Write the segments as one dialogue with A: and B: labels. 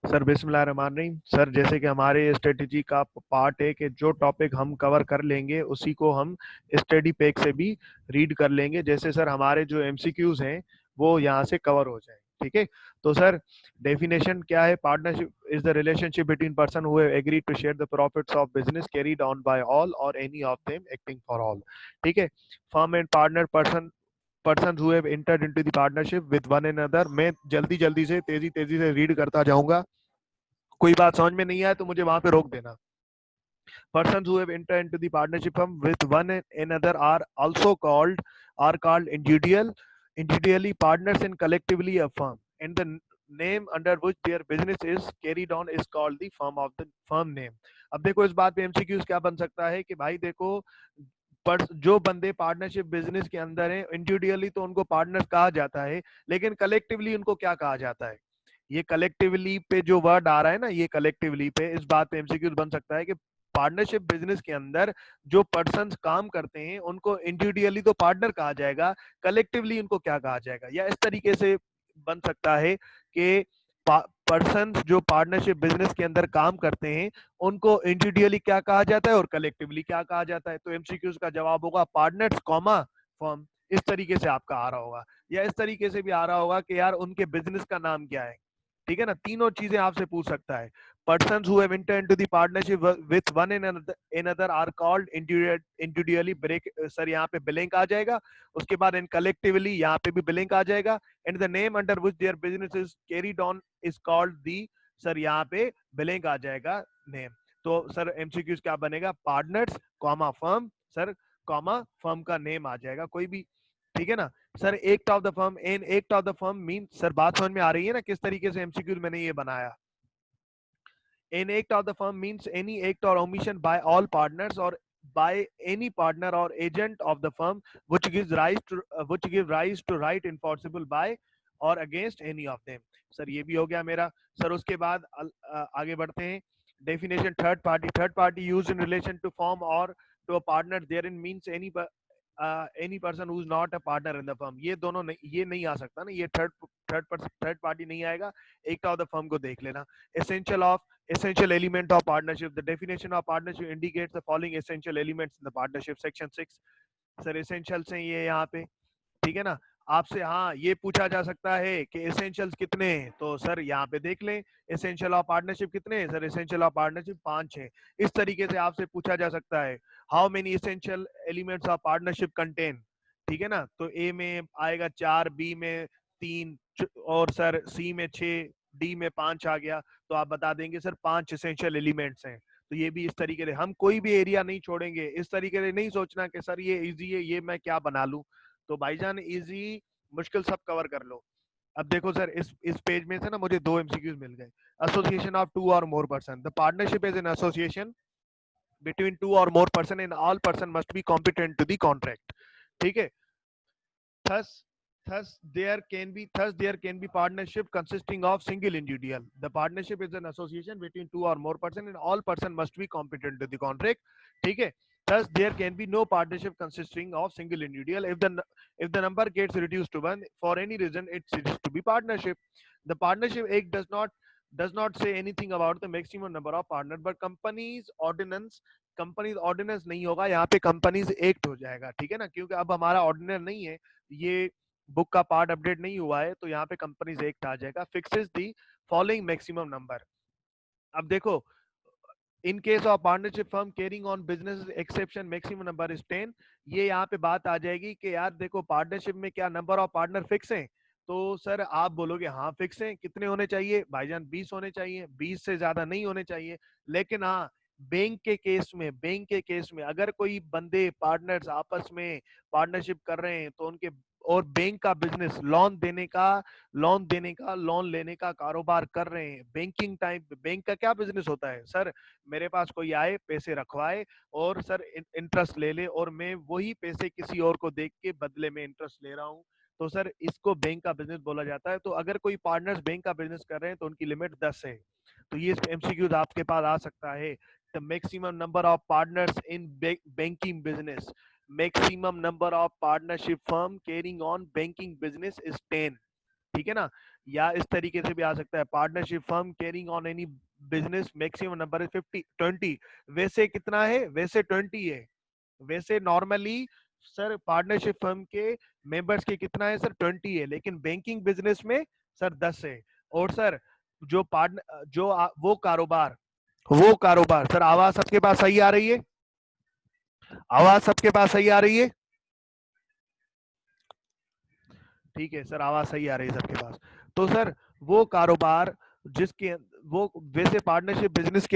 A: Sir बिस्मिल्लाहिर्रहमानिर्रहीम। Sir जैसे कि हमारे स्ट्रेटेजी का पार्ट है कि जो टॉपिक हम कवर कर लेंगे उसी को हम स्टडी पैक से भी रीड कर लेंगे, जैसे सर हमारे जो एमसीक्यूज हैं वो यहाँ से कवर हो जाए। ठीक है, तो सर डेफिनेशन क्या है? Partnership is the relationship between person who have agreed to share the profits of business carried on by all or any of them acting for all. ठीक है, firm and partner persons who have entered into the partnership with one another। मैं जल्दी जल्दी से तेजी से read करता जाऊंगा, कोई बात समझ में नहीं आए तो मुझे वहां पे रोक देना। Persons who have entered into the partnership firm with one another are also called individually partners and collectively a firm, and the name under which their business is carried on is called the firm of the firm name। अब देखो इस बात पे MCQs क्या बन सकता है कि भाई देखो, पर जो बंदे पार्टनरशिप बिजनेस के अंदर हैं इंडिविजुअली तो उनको पार्टनर्स कहा जाता है, लेकिन कलेक्टिवली उनको क्या कहा जाता है? ये कलेक्टिवली पे जो वर्ड आ रहा है ना, ये कलेक्टिवली पे, इस बात पे एमसीक्यूज बन सकता है कि पार्टनरशिप बिजनेस के अंदर जो पर्सन्स काम करते हैं उनको इंडिविजुअली तो पार्टनर कहा जाएगा, कलेक्टिवली उनको क्या कहा जाएगा? या इस तरीके से बन सकता है कि पर्सन जो पार्टनरशिप बिजनेस के अंदर काम करते हैं उनको इंडिविजुअली क्या कहा जाता है और कलेक्टिवली क्या कहा जाता है। तो एमसीक्यूज का जवाब होगा पार्टनर्स कॉमा फर्म। इस तरीके से आपका आ रहा होगा, या इस तरीके से भी आ रहा होगा कि यार उनके बिजनेस का नाम क्या है। ठीक है ना, तीनों चीजें आपसे पूछ सकता है। Persons who have entered into the partnership with one another are called individually break, sir यहाँ पे blank आ जाएगा, उसके बाद in collectively यहाँ पे भी blank आ जाएगा, and the name under which their business is carried on is called the, sir यहाँ पे blank आ जाएगा name। तो सर एमसीक्यूज क्या बनेगा? Partners comma firm, sir comma firm का नेम आ जाएगा कोई भी। ठीक है ना sir, act of the firm and act of the firm mean, sir बात समझ में आ रही है ना किस तरीके से एमसीक्यूज मैंने ये बनाया? An act of the firm means any act or omission by all partners or by any partner or agent of the firm which gives rise to right enforceable by or against any of them। Sir ये भी हो गया मेरा। Sir उसके बाद आगे बढ़ते हैं। Definition third party used in relation to firm or to a partner therein means any person who is not a partner in the firm. ये दोनों नहीं, ये नहीं आ सकता ना, ये थर्ड पार्टी नहीं आएगा। एक्ट ऑफ द फर्म को देख लेना। Essential element of partnership, the definition of partnership indicates the following essential elements in the partnership, section 6। Sir essentials हैं ये यहाँ पे। ठीक है ना, आपसे हाँ ये पूछा जा सकता है कि एसेंशियल्स कितने हैं, तो सर यहाँ पे देख लें एसेंशियल ऑफ पार्टनरशिप कितने हैं। सर एसेंशियल ऑफ पार्टनरशिप 5 है। इस तरीके से आपसे पूछा जा सकता है how many essential elements of partnership contain. ठीक है ना, तो ए में आएगा 4, बी में 3, और सर सी में 6, डी में 5 आ गया। तो आप बता देंगे सर 5 एसेंशियल एलिमेंट्स हैं। तो ये भी इस तरीके से, हम कोई भी एरिया नहीं छोड़ेंगे। इस तरीके से नहीं सोचना कि सर ये इजी है, ये मैं क्या बना लूं। तो भाईजान इजी मुश्किल सब कवर कर लो। अब देखो सर इस पेज में से ना मुझे 2 एमसीक्यूज मिल गए। Association of 2 or more person, the partnership is an association between 2 or more person and all person must be competent to the contract. ठीक है, thus thus there can be partnership consisting of single individual। The partnership is an association between 2 or more person and all person must be competent to the contract। ठीक है, thus there can be no partnership consisting of single individual if the number gets reduced to 1 for any reason it ceases to be partnership। The partnership act does not say anything about the maximum number of partners but companies ordinance नहीं होगा यहाँ पे, companies act हो जाएगा। ठीक है ना, क्योंकि अब हमारा ऑर्डिनर नहीं है, ये बुक का पार्ट अपडेट नहीं हुआ है, तो यहाँ पे कंपनीज एक्ट आ जाएगा। Fixes the following maximum number. अब देखो, इन case of partnership firm carrying on business exception maximum number is 10। ये यहाँ पे बात आ जाएगी कि यार देखो पार्टनरशिप में क्या नंबर ऑफ पार्टनर फिक्स हैं? तो सर आप बोलोगे हाँ फिक्स हैं। कितने होने चाहिए भाईजान? 20 होने चाहिए, 20 से ज्यादा नहीं होने चाहिए। लेकिन हाँ, बैंक के केस में अगर कोई बंदे पार्टनर्स आपस में पार्टनरशिप कर रहे हैं तो उनके, और बैंक का बिजनेस लोन लेने का कारोबार कर रहे हैं, बैंकिंग टाइप, बैंक का क्या बिजनेस होता है सर? मेरे पास कोई आए, पैसे रखवाए और सर इंटरेस्ट ले ले, और मैं वही पैसे किसी और को देख के बदले में इंटरेस्ट ले रहा हूँ, तो सर इसको बैंक का बिजनेस बोला जाता है। तो अगर कोई पार्टनर्स बैंक का बिजनेस कर रहे हैं तो उनकी लिमिट 10 है। तो ये एमसीक्यूज आपके पास आ सकता है। The maximum number of partners in banking business, maximum number of partnership firm carrying on banking business is 10। ठीक है ना। या इस तरीके से भी आ सकता है, partnership firm carrying on any business maximum number है 20। वैसे कितना है, वैसे 20 है। वैसे नॉर्मली सर पार्टनरशिप फर्म के मेंबर्स के कितना है सर, 20 है, लेकिन बैंकिंग बिजनेस में सर 10 है। और सर जो पार्टनर वो कारोबार सर, आवाज सबके पास सही आ रही है? आवाज सबके पास सही आ रही है? ठीक है सर, आवाज सही आ रही है सबके पास। तो सर वो कारोबार जिसके वो वैसे पार्टनरशिप बिजनेस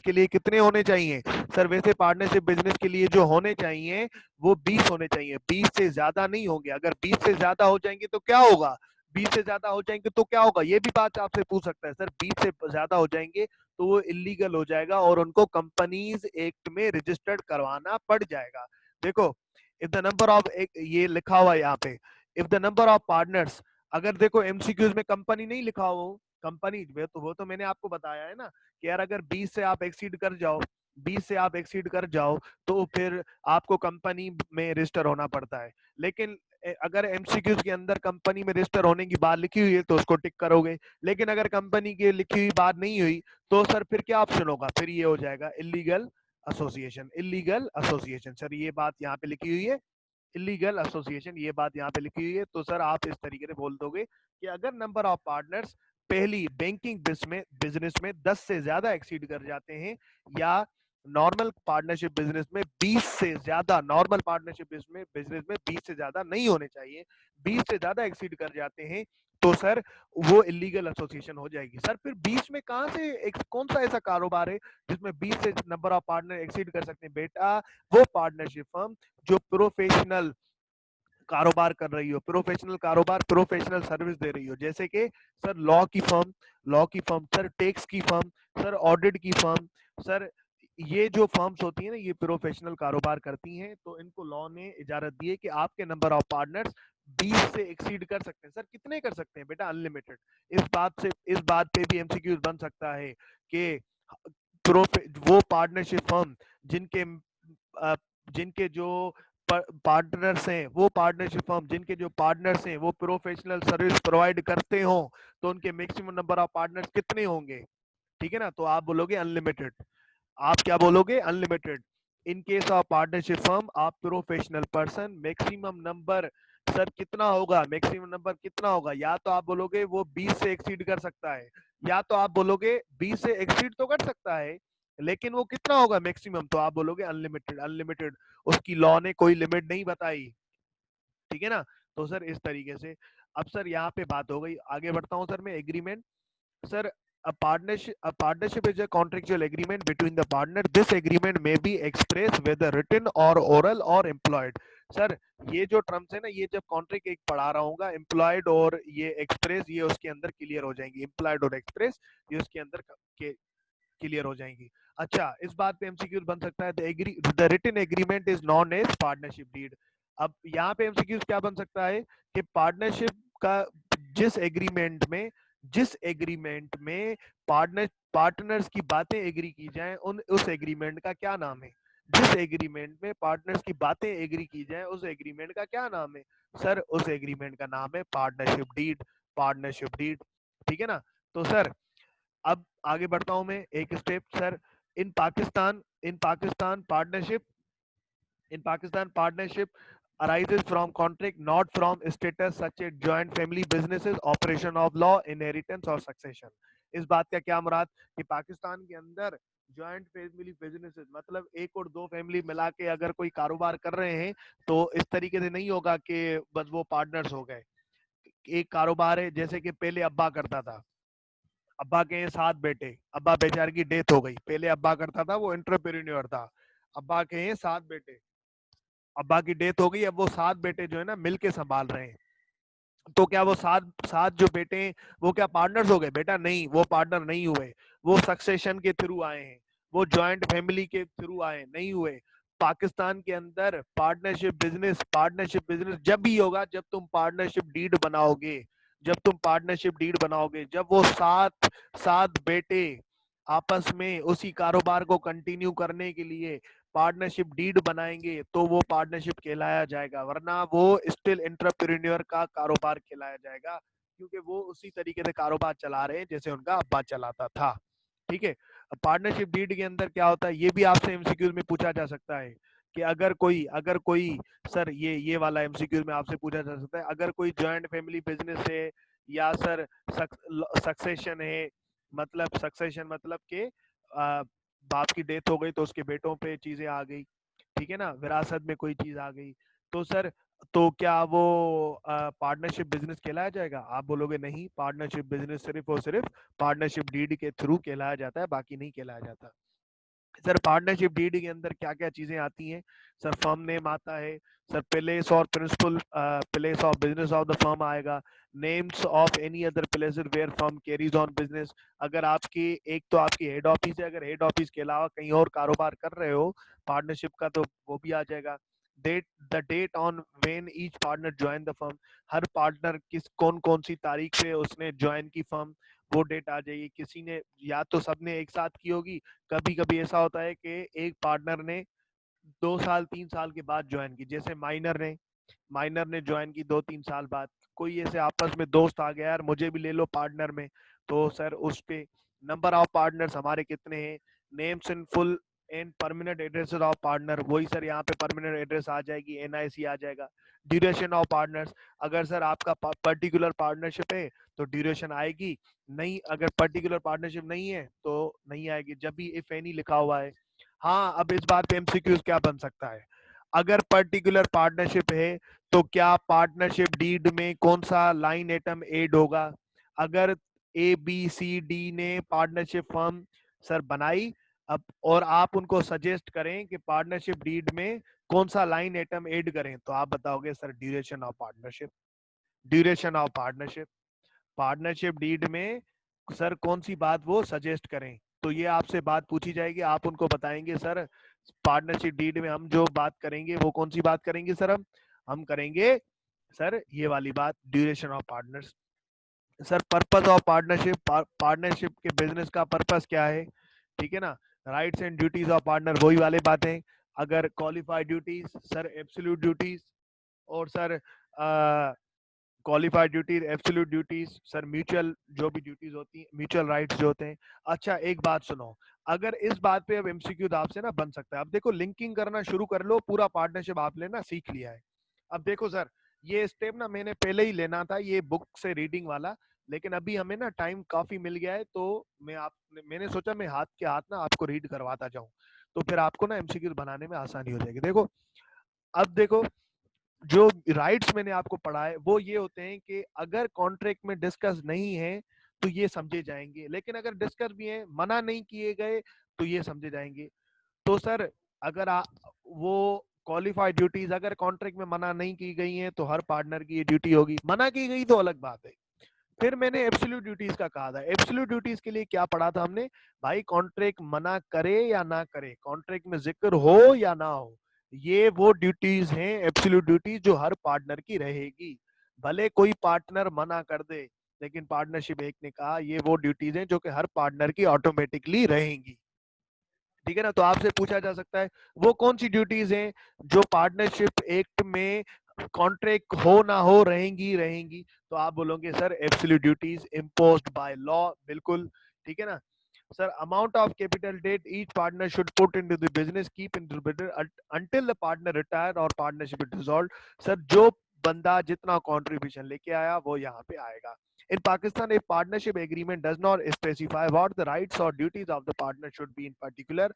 A: के लिए कितने होने चाहिए सर? वैसे पार्टनरशिप बिजनेस के लिए जो होने चाहिए वो 20 होने चाहिए, 20 से ज्यादा नहीं होंगे। अगर 20 से ज्यादा हो जाएंगे तो क्या होगा? 20 से ज्यादा हो जाएंगे तो क्या होगा, ये भी बात आपसे पूछ सकता है सर। 20 से ज्यादा हो जाएंगे तो वो इलीगल हो जाएगा और उनको कंपनीज एक्ट में रजिस्टर्ड करवाना पड़ जाएगा। देखो, इफ द नंबर ऑफ, ये लिखा हुआ है यहाँ पे, if the number of partners, अगर देखो एमसीक्यूज में कंपनी नहीं लिखा हो, कंपनी वो तो मैंने आपको बताया है ना कि यार अगर 20 से आप एक्सीड कर जाओ, 20 से आप एक्सीड कर जाओ तो फिर आपको कंपनी में रजिस्टर होना पड़ता है। लेकिन अगर एमसीक्यूज के अंदर कंपनी में रजिस्टर होने की बात लिखी हुई है तो उसको टिक करोगे, लेकिन अगर कंपनी की लिखी हुई बात नहीं हुई तो सर फिर क्या ऑप्शन होगा? फिर ये हो जाएगा illegal association. Illegal association sir, ये बात यहाँ पे लिखी हुई है, इलीगल एसोसिएशन, ये बात यहाँ पे लिखी हुई है। तो सर आप इस तरीके से बोल दोगे कि अगर नंबर ऑफ पार्टनर्स पहली बैंकिंग बिजनेस में 10 से ज्यादा एक्सीड कर जाते हैं, या नॉर्मल पार्टनरशिप बिजनेस में 20 से ज्यादा, नॉर्मल पार्टनरशिप बिजनेस में 20 से ज्यादा नहीं होने चाहिए, 20 से ज्यादा एक्सीड कर जाते हैं तो सर वो इलीगल एसोसिएशन हो जाएगी। सर फिर 20 में कहां से कौन सा ऐसा कारोबार है जिसमें 20 से नंबर ऑफ पार्टनर एक्सीड कर सकते हैं? बेटा वो पार्टनरशिप फर्म जो प्रोफेशनल कारोबार कर रही हो, प्रोफेशनल कारोबार, प्रोफेशनल सर्विस दे रही हो, जैसे कि सर लॉ की फर्म सर, टैक्स की फर्म सर, ऑडिट की फर्म सर, ये जो फर्म्स होती है ना ये प्रोफेशनल कारोबार करती हैं, तो इनको लॉ ने इजाजत दी है कि आपके नंबर ऑफ पार्टनर्स 20 से एक्सीड कर सकते हैं। सर कितने कर सकते हैं बेटा? अनलिमिटेड। इस बात पे भी एमसीक्यूज बन सकता है कि वो पार्टनरशिप फर्म जिनके अ, जिनके जो पार्टनर्स हैं, वो पार्टनरशिप फर्म जिनके जो पार्टनर्स हैं वो प्रोफेशनल सर्विस प्रोवाइड करते हो तो उनके मैक्सिमम नंबर ऑफ पार्टनर्स कितने होंगे? ठीक है ना, तो आप बोलोगे अनलिमिटेड। आप क्या बोलोगे? Unlimited. In case of partnership firm आप professional person, maximum number sir कितना होगा? मैक्सिमम नंबर कितना होगा? या तो आप बोलोगे वो 20 से एक्सीड कर सकता है, या तो आप बोलोगे 20 से एक्सीड तो कर सकता है लेकिन वो कितना होगा मैक्सिमम, तो आप बोलोगे अनलिमिटेड। अनलिमिटेड, उसकी लॉ ने कोई लिमिट नहीं बताई। ठीक है ना। तो सर इस तरीके से, अब सर यहाँ पे बात हो गई, आगे बढ़ता हूँ सर मैं। Agreement sir, a partnership is a contractual agreement between the partner. This agreement may be expressed whether written or oral or employed. Sir ये जो टर्म्स है ना, ये जब कॉन्ट्रैक्ट एक पढ़ा रहा हूँ, एम्प्लॉयड और ये एक्सप्रेस, ये उसके अंदर क्लियर हो जाएंगी। एम्प्लॉयड और एक्सप्रेस ये उसके अंदर क्लियर हो जाएंगी। अच्छा, इस बात पे एमसीक्यूज बन सकता है, the written agreement is known as partnership deed. अब यहाँ पे एमसीक्यूज क्या बन सकता है कि पार्टनरशिप का जिस एग्रीमेंट में पार्टनर्स की बातें एग्री की जाए, उस एग्रीमेंट का क्या नाम है? जिस एग्रीमेंट में पार्टनर्स की बातें एग्री की जाए उस एग्रीमेंट का क्या नाम है? सर उस एग्रीमेंट का नाम है पार्टनरशिप डीड। पार्टनरशिप डीड, ठीक है ना। तो सर अब आगे बढ़ता हूं मैं एक step sir. In Pakistan partnership arises from contract, not from status such as joint family businesses, operation of law, inheritance और succession। इस बात का क्या मुराद कि पाकिस्तान के अंदर जॉइंट फैमिली बिजनेसेस मतलब एक और दो फैमिली मिला के अगर कोई कारोबार कर रहे हैं तो इस तरीके से नहीं होगा कि बस वो पार्टनर्स हो गए। एक कारोबार है, जैसे कि पहले अब्बा करता था, अब्बा के 7 बेटे, अब्बा बेचारे की डेथ हो गई, पहले अब्बा करता था, वो एंटरप्रेन्योर था, अब्बा के हैं 7 बेटे, अब्बा की डेथ हो गई, अब वो 7 बेटे जो है ना मिलके संभाल रहे हैं। तो क्या वो सात सात जो बेटे हैं वो क्या पार्टनर्स हो गए? बेटा नहीं, वो पार्टनर नहीं हुए, वो सक्सेशन के थ्रू आए हैं, वो जॉइंट फैमिली के थ्रू आए, नहीं हुए। पाकिस्तान के अंदर पार्टनरशिप बिजनेस जब भी होगा जब तुम पार्टनरशिप डीड बनाओगे, जब वो सात सात बेटे आपस में उसी कारोबार को कंटिन्यू करने के लिए पार्टनरशिप डीड बनाएंगे तो वो पार्टनरशिप कहलाया जाएगा, वरना वो स्टिल एंटरप्रेन्योर का कारोबार कहलाया जाएगा, क्योंकि वो उसी तरीके से कारोबार चला रहे हैं जैसे उनका अब्बा चलाता था। ठीक है। पार्टनरशिप डीड के अंदर क्या होता है, ये भी आपसे एमसीक्यू में पूछा जा सकता है कि अगर कोई सर ये वाला एमसीक्यू में आपसे पूछा जा सकता है, अगर कोई जॉइंट फैमिली बिजनेस है या सर सक्सेशन है, मतलब सक्सेशन मतलब के बाप की डेथ हो गई तो उसके बेटों पे चीजें आ गई, ठीक है ना, विरासत में कोई चीज आ गई, तो सर तो क्या वो पार्टनरशिप बिजनेस कहलाया जाएगा? आप बोलोगे नहीं, पार्टनरशिप बिजनेस सिर्फ और सिर्फ पार्टनरशिप डीड के थ्रू कहलाया जाता है, बाकी नहीं कहलाया जाता। सर पार्टनरशिप डीड के अंदर क्या क्या चीजें आती हैं? सर फर्म नेम आता है, सर प्लेस और principal place of business of the firm आएगा, names of any other places where firm carries on business. अगर आपकी एक तो आपकी हेड ऑफिस है, अगर हेड ऑफिस के अलावा कहीं और कारोबार कर रहे हो पार्टनरशिप का, तो वो भी आ जाएगा। Date the date on when each partner join the firm, हर पार्टनर किस कौन कौन सी तारीख से उसने ज्वाइन की फर्म, वो डेट आ जाएगी। किसी ने या तो सबने एक साथ की होगी, कभी कभी ऐसा होता है कि एक पार्टनर ने 2 साल 3 साल के बाद ज्वाइन की, जैसे माइनर ने ज्वाइन की 2-3 साल बाद। कोई ऐसे आपस में दोस्त आ गया, यार मुझे भी ले लो पार्टनर में, तो सर उस पे नंबर ऑफ पार्टनर्स हमारे कितने हैं, names in full and permanent addresses of partner, वही सर यहाँ पे परमानेंट एड्रेस आ जाएगी, एनआईसी आ जाएगा। ड्यूरेशन ऑफ पार्टनर्स, अगर सर आपका पर्टिकुलर पार्टनरशिप है तो ड्यूरेशन आएगी, नहीं अगर पर्टिकुलर पार्टनरशिप नहीं है तो नहीं आएगी, जब भी इफ एनी लिखा हुआ है। हाँ, अब इस बात पे एमसीक्यूज क्या बन सकता है, अगर पर्टिकुलर पार्टनरशिप है तो क्या पार्टनरशिप डीड में कौन सा लाइन आइटम ऐड होगा? अगर ए बी सी डी ने पार्टनरशिप फर्म सर बनाई, अब और आप उनको सजेस्ट करें कि पार्टनरशिप डीड में कौन सा लाइन आइटम ऐड करें, तो आप बताओगे sir duration of partnership. Duration of partnership, partnership deed में सर कौन सी बात वो सजेस्ट करें, तो ये आपसे बात पूछी जाएगी, आप उनको बताएंगे सर पार्टनरशिप डीड में हम जो बात करेंगे वो कौन सी बात करेंगे सर, हम करेंगे सर ये वाली बात, duration of partners. Sir purpose of partnership, partnership के बिजनेस का पर्पस क्या है, ठीक है ना। Rights and duties of partner, वही वाले बातें। अगर qualified duties sir absolute duties, और sir qualified duties, absolute duties, sir mutual जो भी ड्यूटीज होती हैं, म्यूचुअल राइट्स जो होते हैं। अच्छा एक बात सुनो, अगर इस बात पे अब एमसीक्यू आपसे ना बन सकता है, अब देखो लिंकिंग करना शुरू कर लो, पूरा पार्टनरशिप आपने ना सीख लिया है। अब देखो सर, ये स्टेप ना मैंने पहले ही लेना था, ये बुक से रीडिंग वाला, लेकिन अभी हमें ना टाइम काफी मिल गया है, तो मैंने सोचा मैं हाथ के हाथ ना आपको रीड करवाता जाऊं, तो फिर आपको ना एमसीक्यू बनाने में आसानी हो जाएगी। देखो, अब देखो, जो राइट्स मैंने आपको पढ़ा है वो ये होते हैं कि अगर कॉन्ट्रैक्ट में डिस्कस नहीं है तो ये समझे जाएंगे, लेकिन अगर डिस्कस भी है, मना नहीं किए गए, तो ये समझे जाएंगे। तो सर अगर वो क्वालिफाइड ड्यूटीज अगर कॉन्ट्रैक्ट में मना नहीं की गई हैं तो हर पार्टनर की ये ड्यूटी होगी, मना की गई तो अलग बात है। फिर मैंने एब्सोल्यूट ड्यूटीज का कहा था, एब्सोल्यूट ड्यूटीज के लिए क्या पढ़ा था हमने, भाई कॉन्ट्रैक्ट मना करे या ना करे, कॉन्ट्रैक्ट में जिक्र हो या ना हो, ये वो ड्यूटीज हैं एब्सोल्यूट ड्यूटीज जो हर पार्टनर की रहेगी। भले कोई पार्टनर मना कर दे, लेकिन पार्टनरशिप एक ने कहा ये वो ड्यूटीज हैं जो कि हर पार्टनर की ऑटोमेटिकली रहेंगी। ठीक है ना, तो आपसे पूछा जा सकता है वो कौन सी ड्यूटीज हैं जो पार्टनरशिप एक्ट में कॉन्ट्रैक्ट हो ना हो रहेंगी रहेंगी, तो आप बोलोगे sir absolute duties imposed by law, बिल्कुल ठीक है ना। Sir amount of capital that each partner should put into the business keep into the business until the partner retire or partnership is dissolved. Sir जो बंदा जितना contribution लेके आया वो यहाँ पे आएगा। In Pakistan, a partnership agreement does not specify what the rights or duties of the partner should be in particular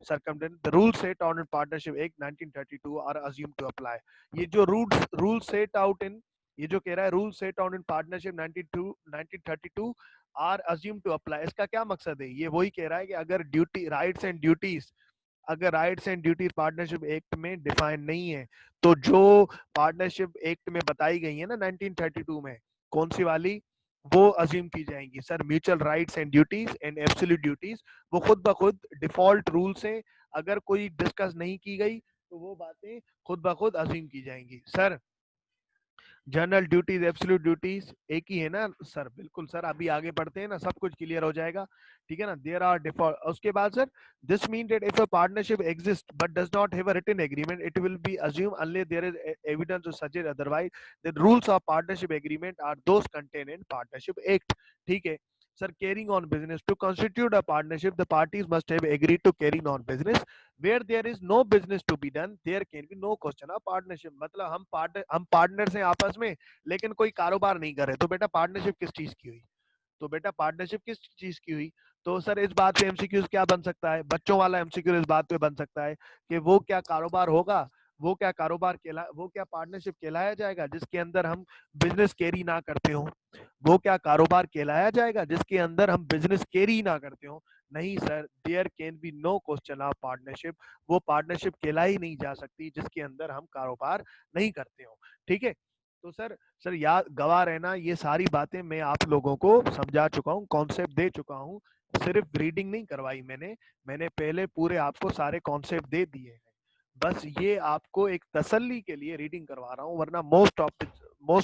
A: circumstance. The rules set out in Partnership Act 1932 are assumed to apply. ये जो rules set out in, ये जो कह रहा है rules set out in Partnership 1932 are assumed to apply, इसका क्या मकसद है? ये वही कह रहा है कि अगर ड्यूटी राइट्स एंड ड्यूटीज, अगर rights and duties partnership act में डिफाइन नहीं है, तो जो पार्टनरशिप एक्ट में बताई गई है ना 1932 में, कौन सी वाली, वो अज्यूम की जाएंगी। Sir mutual rights and duties and absolute duties वो खुद ब खुद डिफॉल्ट रूल्स हैं, अगर कोई डिस्कस नहीं की गई तो वो बातें खुद ब खुद अज्यूम की जाएंगी। Sir general duties absolute duties एक ही है ना सर? बिल्कुल सर, अभी आगे बढ़ते हैं ना, सब कुछ क्लियर हो जाएगा। ठीक है ना? देयर आर डिफॉल्ट, उसके बाद sir, this mean that if a partnership exist but does not have a written agreement, it will be assume unless there is evidence to suggest otherwise, the rules of partnership agreement are those contain in partnership act. ठीक है sir, carrying on business, to constitute a partnership the parties must have agreed to carrying on business, where there is no business to be done there can be no question of partnership. मतलब हम partners हैं आपस में, लेकिन कोई कारोबार नहीं कर रहे, तो बेटा पार्टनरशिप किस चीज की हुई? तो बेटा पार्टनरशिप किस चीज की हुई? तो सर इस बात पे एमसीक्यूज क्या बन सकता है? बच्चों वाला एमसीक्यू इस बात पे बन सकता है कि वो क्या कारोबार होगा, वो क्या पार्टनरशिप कहलाया जाएगा जिसके अंदर हम बिजनेस कैरी ना करते हो? वो क्या कारोबार कहलाया जाएगा जिसके अंदर हम बिजनेस कैरी ना करते हो? नहीं sir, there can be no question of partnership. वो पार्टनरशिप कहलाई नहीं जा सकती जिसके अंदर हम कारोबार नहीं करते हो। ठीक है? तो सर याद गवाह रहना, ये सारी बातें मैं आप लोगों को समझा चुका हूँ, कॉन्सेप्ट दे चुका हूँ। सिर्फ रीडिंग नहीं करवाई मैंने पहले पूरे आपको सारे कॉन्सेप्ट दे दिए हैं। बस ये आपको एक तसल्ली के लिए रीडिंग करवा रहा हूँ, वरना मोस्ट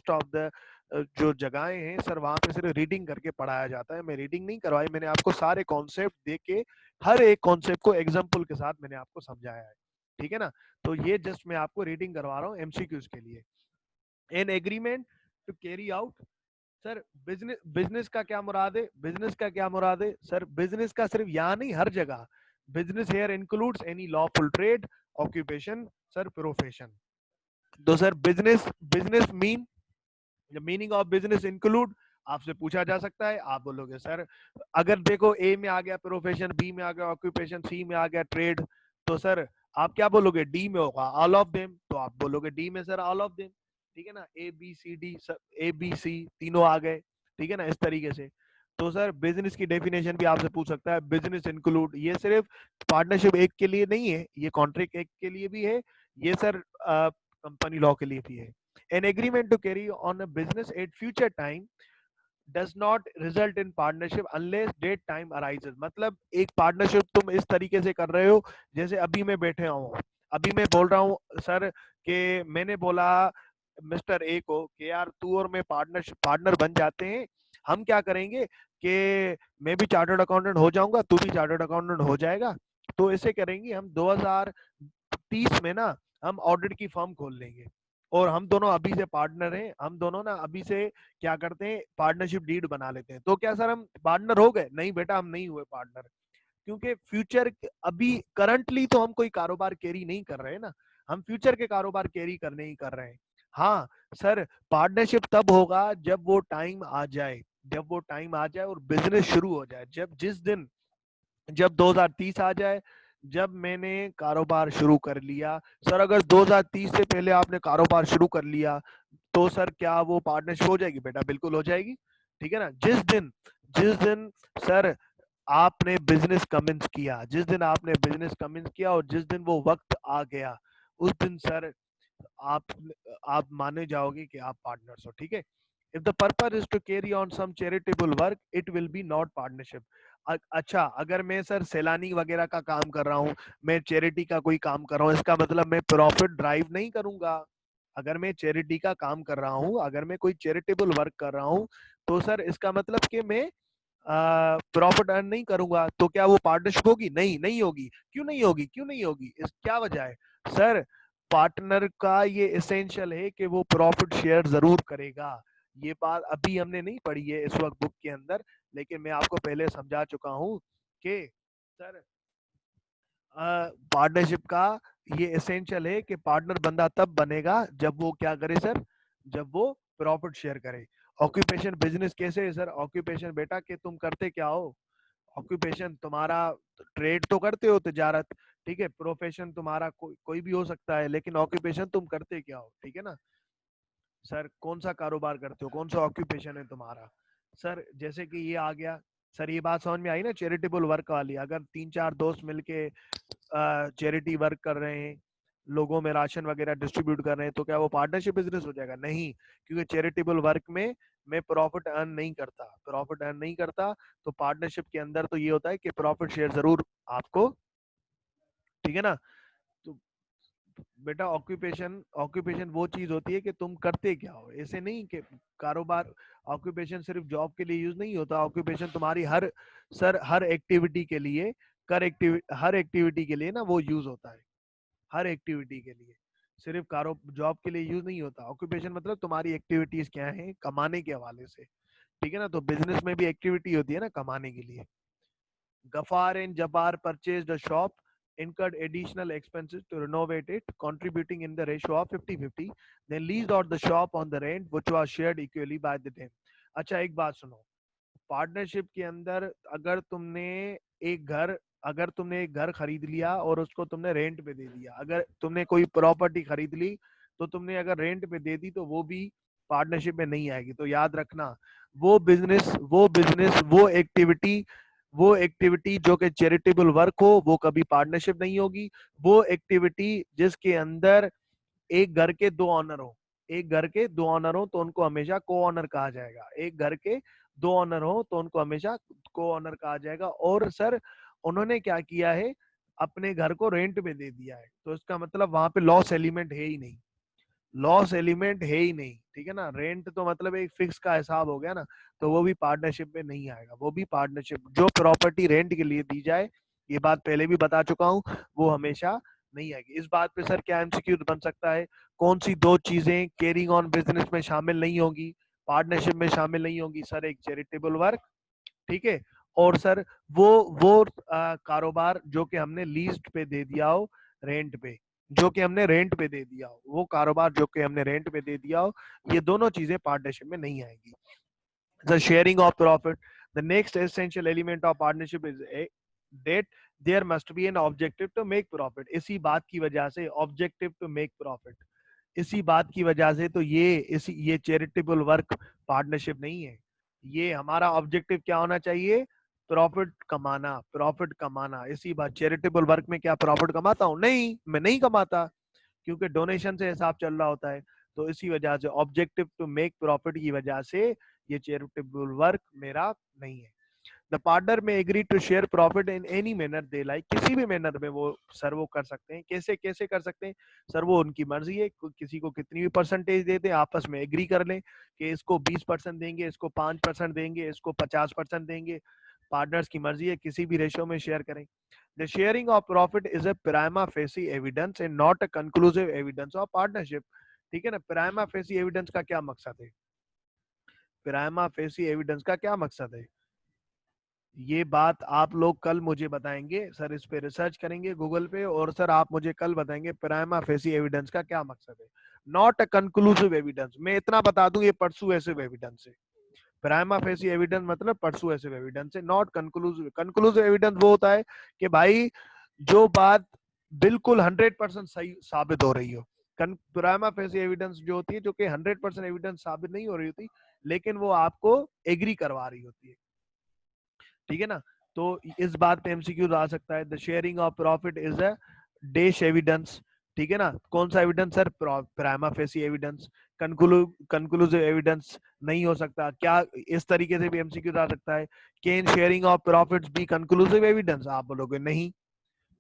A: ऑफ द जो जगहें हैं सर, वहां पे सिर्फ रीडिंग करके पढ़ाया जाता है। मैं रीडिंग नहीं करवाई, मैंने आपको सारे कॉन्सेप्ट दे के हर एक कॉन्सेप्ट को एग्जाम्पल के साथ मैंने आपको समझाया है। ठीक है ना? तो ये जस्ट मैं आपको रीडिंग करवा रहा हूँ एमसीक्यूज के लिए। An agreement to carry out, sir business का क्या मुराद है? बिजनेस का क्या मुराद है सर? बिजनेस का सिर्फ यहाँ नहीं, हर जगह business here includes any lawful trade, occupation, sir profession. तो sir business business mean, meaning of business include, आपसे पूछा जा सकता है, आप बोलोगे सर अगर देखो ए में आ गया प्रोफेशन, बी में आ गया ऑक्यूपेशन, सी में आ गया ट्रेड, तो सर आप क्या बोलोगे? डी में होगा ऑल ऑफ देम, तो आप बोलोगे डी में सर ऑल ऑफ देम। ठीक है ना? A B C D, A B C तीनों आ गए। ठीक है ना? इस तरीके से। तो सर बिजनेस की डेफिनेशन भी आपसे पूछ सकता है, बिजनेस इंक्लूड, ये सिर्फ पार्टनरशिप एक के लिए नहीं है, ये कॉन्ट्रैक्ट एक के लिए भी है, ये सर कंपनी लॉ के लिए भी है। An agreement to carry on a business at future time does not result in partnership unless that time arises। मतलब एक पार्टनरशिप तुम इस तरीके से कर रहे हो, जैसे अभी मैं बैठे हूँ, अभी मैं बोल रहा हूँ सर कि मैंने बोला मिस्टर ए को कि यार तू और मैं पार्टनर बन जाते हैं। हम क्या करेंगे कि मैं भी चार्टर्ड अकाउंटेंट हो जाऊंगा, तू भी चार्टर्ड अकाउंटेंट हो जाएगा। तो ऐसे करेंगे हम 2030 में ना, हम ऑडिट की फर्म खोल लेंगे, और हम दोनों अभी से पार्टनर हैं, हम दोनों ना अभी से क्या करते हैं, पार्टनरशिप डीड बना लेते हैं। तो क्या सर हम पार्टनर हो गए? नहीं बेटा, हम नहीं हुए पार्टनर, क्योंकि फ्यूचर अभी करंटली तो हम कोई कारोबार कैरी नहीं कर रहे हैं ना, हम फ्यूचर के कारोबार कैरी करने ही कर रहे हैं। हाँ सर, पार्टनरशिप तब होगा जब वो टाइम आ जाए, जब वो टाइम आ जाए और बिजनेस शुरू हो जाए, जब 2030 आ जाए, जब मैंने कारोबार शुरू कर लिया। सर अगर 2030 से पहले आपने कारोबार शुरू कर लिया, तो सर क्या वो पार्टनरशिप हो जाएगी? बेटा बिल्कुल हो जाएगी। ठीक है ना? जिस दिन सर आपने बिजनेस कमेंस किया, जिस दिन आपने बिजनेस कमेंस किया और जिस दिन वो वक्त आ गया, उस दिन सर आप आप माने जाओगे कि आप पार्टनर्स हो। ठीक है? If the purpose is to carry on some charitable work, it will be not partnership. अच्छा, अगर मैं सर सैलानी वगैरह का काम कर रहा हूँ, मैं चैरिटी का कोई काम कर रहा हूँ, इसका मतलब मैं प्रॉफिट ड्राइव नहीं करूंगा। अगर मैं चैरिटी का काम कर रहा हूँ, अगर मैं कोई चैरिटेबल वर्क कर रहा हूँ, तो सर इसका मतलब कि मैं प्रॉफिट अर्न नहीं करूंगा। तो क्या वो पार्टनरशिप होगी? नहीं, नहीं होगी। क्यों नहीं होगी? क्यों नहीं होगी? इस क्या वजह है सर? पार्टनर का ये एसेंशियल है कि वो प्रॉफिट शेयर जरूर करेगा। ये बात अभी हमने नहीं पढ़ी है इस वक्त बुक के अंदर, लेकिन मैं आपको पहले समझा चुका हूँ कि सर पार्टनरशिप का ये एसेंशियल है कि पार्टनर बंदा तब बनेगा जब वो क्या करे सर? जब वो प्रॉफिट शेयर करे। ऑक्यूपेशन बिजनेस कैसे है सर? ऑक्यूपेशन बेटा कि तुम करते क्या हो? ऑक्यूपेशन तुम्हारा ट्रेड तो करते हो, तिजारत। ठीक है? प्रोफेशन तुम्हारा कोई भी हो सकता है, लेकिन ऑक्यूपेशन तुम करते क्या हो? ठीक है ना? सर कौन सा कारोबार करते हो, कौन सा ऑक्यूपेशन है तुम्हारा? सर जैसे कि ये आ गया, सर ये बात समझ में आई ना चैरिटेबल वर्क वाली? अगर 3-4 दोस्त मिलके चैरिटी वर्क कर रहे हैं, लोगों में राशन वगैरह डिस्ट्रीब्यूट कर रहे हैं, तो क्या वो पार्टनरशिप बिजनेस हो जाएगा? नहीं, क्योंकि चैरिटेबल वर्क में मैं प्रॉफिट अर्न नहीं करता। तो पार्टनरशिप के अंदर तो ये होता है कि प्रॉफिट शेयर जरूर आपको, ठीक है ना? तो बेटा ऑक्यूपेशन ऑक्यूपेशन वो चीज होती है कि तुम करते क्या हो, ऐसे नहीं कि कारोबार। ऑक्यूपेशन सिर्फ जॉब के लिए यूज नहीं होता, ऑक्यूपेशन तुम्हारी हर एक्टिविटी के लिए, हर एक्टिविटी के लिए ना वो यूज होता है, हर एक्टिविटी के लिए, सिर्फ कारो जॉब के लिए यूज नहीं होता। ऑक्यूपेशन मतलब तुम्हारी एक्टिविटीज क्या है कमाने के हवाले से, ठीक है ना। तो बिजनेस में भी एक्टिविटी होती है ना कमाने के लिए। Ghaffar and Jabbar purchased a shop, incurred additional expenses to renovate it, contributing in the ratio of 50-50, then leased out the shop on the rent, which was shared equally by the them. अच्छा एक बात सुनो, partnership के अंदर अगर तुमने एक घर खरीद लिया और उसको तुमने रेंट पे दे दिया, अगर तुमने कोई प्रॉपर्टी खरीद ली तो तुमने अगर रेंट पे दे दी तो वो भी पार्टनरशिप में नहीं आएगी। तो याद रखना, वो बिजनेस वो एक्टिविटी जो कि चैरिटेबल वर्क हो वो कभी पार्टनरशिप नहीं होगी। वो एक्टिविटी जिसके अंदर एक घर के दो ऑनर हो, एक घर के दो ऑनर हो तो उनको हमेशा को ऑनर कहा जाएगा, एक घर के दो ऑनर हो तो उनको हमेशा को ऑनर कहा जाएगा। और सर उन्होंने क्या किया है, अपने घर को रेंट पे दे दिया है, तो इसका मतलब वहां पे लॉस एलिमेंट है ही नहीं, लॉस एलिमेंट है ही नहीं, ठीक है ना। रेंट तो मतलब एक फिक्स का हिसाब हो गया ना, तो वो भी पार्टनरशिप में नहीं आएगा। वो भी पार्टनरशिप, जो प्रॉपर्टी रेंट के लिए दी जाए, ये बात पहले भी बता चुका हूँ, वो हमेशा नहीं आएगी। इस बात पे सर क्या एमसीक्यू बन सकता है, कौन सी दो चीजें कैरिंग ऑन बिजनेस में शामिल नहीं होगी, पार्टनरशिप में शामिल नहीं होगी? सर एक चैरिटेबल वर्क, ठीक है, और सर वो कारोबार जो कि हमने लीज पे दे दिया हो, रेंट पे, जो कि हमने रेंट पे दे दिया हो, वो कारोबार जो कि हमने रेंट पे दे दिया हो, ये दोनों चीजें पार्टनरशिप में नहीं आएगी। The sharing of profit, the next essential element of partnership is that there must be an objective to make profit। इसी बात की वजह से objective to make profit, इसी बात की वजह से तो ये चैरिटेबल वर्क पार्टनरशिप नहीं है। ये हमारा ऑब्जेक्टिव क्या होना चाहिए, प्रॉफिट कमाना, प्रॉफिट कमाना। इसी बात, चैरिटेबल वर्क में क्या प्रॉफिट कमाता हूँ? नहीं, मैं नहीं कमाता, क्योंकि डोनेशन से हिसाब चल रहा होता है। तो इसी वजह से ऑब्जेक्टिव टू मेक प्रॉफिट की वजह से ये चैरिटेबल वर्क मेरा नहीं है। The partner may agree to share profit in any manner they like, किसी भी मैनर में वो सर वो कर सकते हैं। कैसे कैसे कर सकते हैं सर? वो उनकी मर्जी है, किसी को कितनी भी परसेंटेज दे दे, आपस में एग्री कर लें कि इसको 20% देंगे, इसको 5% देंगे, इसको 50% देंगे। पार्टनर्स की मर्जी है, किसी भी रेशो में शेयर करें। The sharing of profit is a prima facie evidence and not a conclusive evidence of partnership, ठीक है ना। प्राइमा फेसी एविडेंस का क्या मकसद है? प्राइमा फेसी एविडेंस का क्या मकसद है? ये बात आप लोग कल मुझे बताएंगे सर, इस पे रिसर्च करेंगे गूगल पे, और सर आप मुझे कल बताएंगे प्राइमा फेसी एविडेंस का क्या मकसद है। नॉट अ कंक्लूसिव एविडेंस, मैं इतना बता दूं, ये परसुएसिव एविडेंस है। प्राइमा फेसी एविडेंस मतलब परसुएसिव एविडेंस है, नॉट कंक्लूसिव। कंक्लूसिव एविडेंस वो होता है कि भाई जो बात बिल्कुल 100% सही साबित हो रही हो। प्राइमा फेसी एविडेंस जो होती है, जो कि 100% एविडेंस साबित नहीं हो रही होती, लेकिन वो आपको एग्री करवा रही होती है, ठीक है ना। तो इस बात पे एमसीक्यू आ सकता है। The sharing of profit is a dash evidence, ठीक है ना। कौन सा evidence sir? Prima facie evidence. Conclusive evidence नहीं हो सकता क्या? इस तरीके से भी एमसीक्यू आ सकता है, can sharing of profits be conclusive evidence? आप बोलोगे नहीं।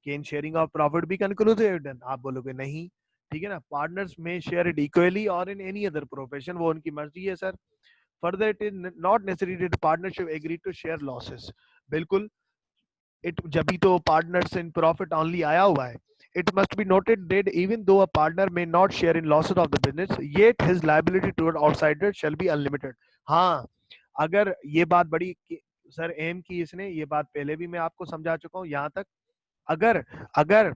A: Can sharing of profit be conclusive evidence? आप बोलोगे नहीं, ठीक है ना। पार्टनर्स में शेयर इट इक्वली और इन एनी अदर प्रोफेशन, वो उनकी मर्जी है sir. Further it is not necessary that partnership agree to share losses, बिल्कुल। इट जब तो पार्टनर्स इन प्रॉफिट ओनली आया हुआ है। It must be noted that even though a partner may not share in losses of the business, yet his liability toward outsider shall be unlimited. हाँ, अगर ये बात बड़ी सर एम की इसने, ये बात पहले भी मैं आपको समझा चुका हूँ। यहाँ तक अगर अगर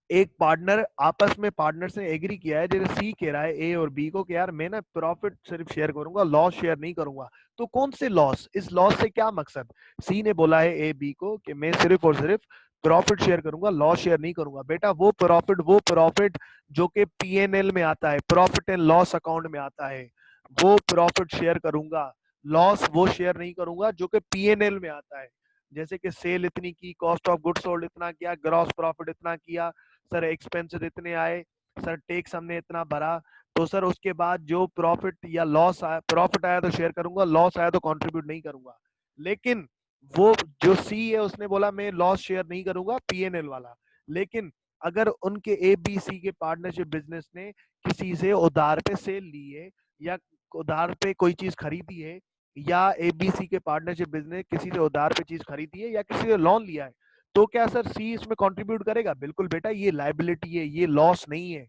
A: एक पार्टनर आपस में पार्टनर्स ने एग्री किया है, जैसे सी कह रहा है ए और बी को कि यार मैं ना प्रॉफिट सिर्फ शेयर करूंगा, लॉस शेयर नहीं करूंगा। तो कौन से लॉस? इस लॉस से क्या मकसद? सी ने बोला है ए बी को कि मैं सिर्फ और सिर्फ प्रॉफिट शेयर करूंगा, लॉस शेयर नहीं करूंगा। बेटा वो प्रॉफिट जो कि पीएनएल में आता है, प्रॉफिट एंड लॉस अकाउंट में आता है, वो प्रॉफिट शेयर करूंगा। लॉस वो शेयर नहीं करूंगा जो कि पीएनएल में आता है, जैसे कि सेल इतनी की, कॉस्ट ऑफ गुड्स सोल्ड इतना किया, ग्रॉस प्रॉफिट इतना किया, सर एक्सपेंसेस इतने आए, सर टैक्स हमने इतना भरा। तो सर उसके बाद जो प्रॉफिट या लॉस आया, प्रॉफिट आया तो शेयर करूंगा, लॉस आया तो कंट्रीब्यूट नहीं करूंगा। लेकिन वो जो सी है उसने बोला मैं लॉस शेयर नहीं करूंगा, पीएनएल वाला। लेकिन अगर उनके ए बी सी के पार्टनरशिप बिजनेस ने किसी से उधार पे सेल ली है या उधार पे कोई चीज खरीदी है, या एबीसी के पार्टनरशिप बिजनेस किसी से उधार पे चीज खरीदी है या किसी से लोन लिया है, तो क्या सर सी इसमें कंट्रीब्यूट करेगा? बिल्कुल बेटा, ये लायबिलिटी है, ये लॉस नहीं है,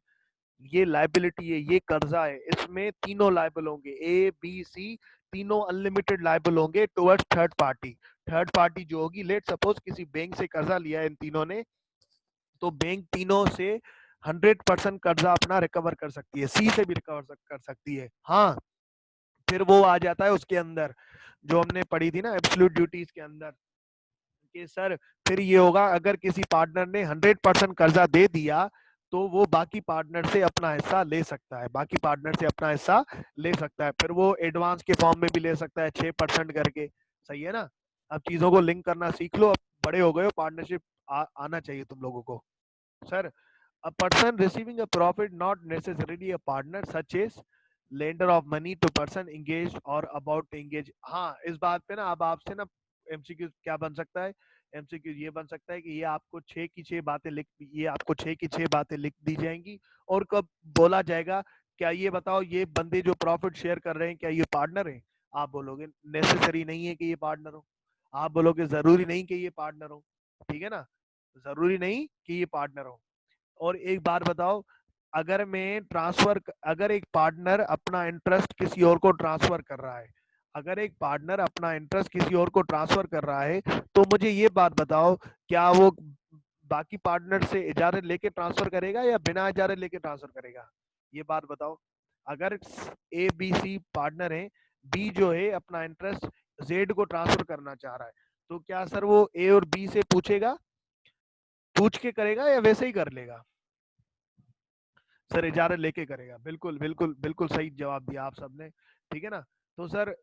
A: ये लायबिलिटी है, ये कर्जा है। इसमें तीनों लायबल होंगे, ए बी सी तीनों अनलिमिटेड लायबल होंगे towards third party. Third party जो होगी, लेट सपोज किसी बैंक से कर्जा लिया है इन तीनों ने, तो बैंक तीनों से 100% कर्जा अपना रिकवर कर सकती है, सी से भी रिकवर कर सकती है। हाँ, फिर वो आ जाता है उसके अंदर जो हमने पढ़ी थी ना एब्सोल्यूट ड्यूटीज के अंदर, कि सर फिर ये होगा अगर किसी पार्टनर ने 100% कर्जा दे दिया तो वो बाकी पार्टनर से अपना हिस्सा ले सकता है, बाकी पार्टनर से अपना हिस्सा ले सकता है, फिर वो एडवांस के फॉर्म में भी ले सकता है 6% करके। सही है ना? अब चीजों को लिंक करना सीख लो, अब बड़े हो गए हो, पार्टनरशिप आना चाहिए तुम लोगों को। Sir, a person receiving a profit not necessarily a partner such as lender of money to person engaged or about to engage। हाँ, इस बात पे ना अब आपसे ना एमसीक्यू क्या बन सकता है, एमसीक्यू ये बन सकता है कि ये आपको 6 की 6 बातें लिख दी जाएंगी और कब बोला जाएगा क्या ये बताओ ये बंदे जो प्रॉफिट शेयर कर रहे हैं क्या ये पार्टनर है? आप बोलोगे नेसेसरी नहीं है कि ये पार्टनर हो, आप बोलोगे जरूरी नहीं कि ये पार्टनर हो। ठीक है ना? जरूरी नहीं कि ये पार्टनर हो। और एक बात बताओ, अगर एक पार्टनर अपना इंटरेस्ट किसी और को ट्रांसफर कर रहा है, अगर एक पार्टनर अपना इंटरेस्ट किसी और को ट्रांसफर कर रहा है, तो मुझे ये बात बताओ, क्या वो बाकी पार्टनर से इजाजत लेके ट्रांसफर करेगा या बिना इजाजत लेके ट्रांसफर करेगा? ये बात बताओ। अगर ए बी सी पार्टनर है, बी जो है अपना इंटरेस्ट जेड को ट्रांसफर करना चाह रहा है, तो क्या सर वो ए और बी से पूछ के करेगा या वैसे ही कर लेगा? सर इजाजत लेके करेगा। बिल्कुल बिल्कुल बिल्कुल सही जवाब दिया आप सबने। ठीक है ना? तो सर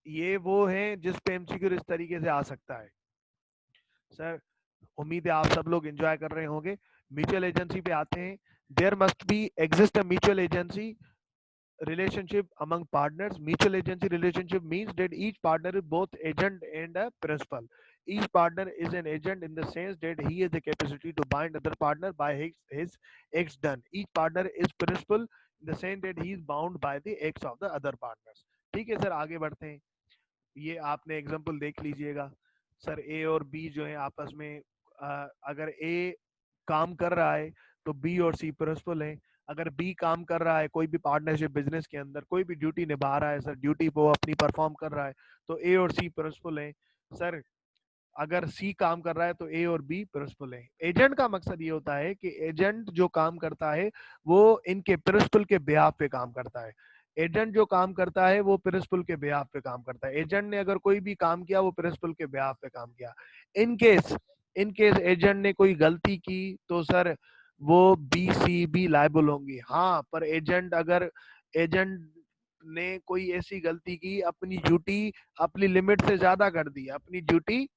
A: ये वो है जिस पे एमसीक्यू इस तरीके से आ सकता है। सर उम्मीद है आप सब लोग एंजॉय कर रहे होंगे। म्यूचुअल एजेंसी पे आते हैं। There must be exist a mutual agency relationship among partners. Mutual agency relationship means that each partner is both agent and a principal. Each partner is an agent in the sense that he has the capacity to bind other partner by his acts done. Each partner is principal in the sense that he is bound by the acts of the other partners. ठीक है sir, आगे बढ़ते हैं। ये आपने example देख लीजिएगा। Sir ए और बी जो है आपस में अगर ए काम कर रहा है तो बी और सी प्रिंसिपल है। अगर बी काम कर रहा है कोई भी पार्टनरशिप बिजनेस के अंदर, कोई भी ड्यूटी निभा रहा है सर, ड्यूटी वो अपनी परफॉर्म कर रहा है, तो ए और सी प्रिंसिपल है। सर अगर सी काम कर रहा है तो ए और बी प्रिंसिपल है। एजेंट का मकसद ये होता है कि एजेंट जो काम करता है वो इनके प्रिंसिपल के बिहाफ पे काम करता है। एजेंट जो काम करता है वो प्रिंसिपल के बिहाफ पे काम करता है। एजेंट ने अगर कोई भी काम किया वो प्रिंसिपल के बिहाफ पे काम किया। इन केस एजेंट ने कोई गलती की तो सर वो बी सी बी लायबल होंगी। हाँ, पर एजेंट ने कोई ऐसी गलती की, अपनी ड्यूटी अपनी लिमिट से ज्यादा कर दी, अपनी ड्यूटी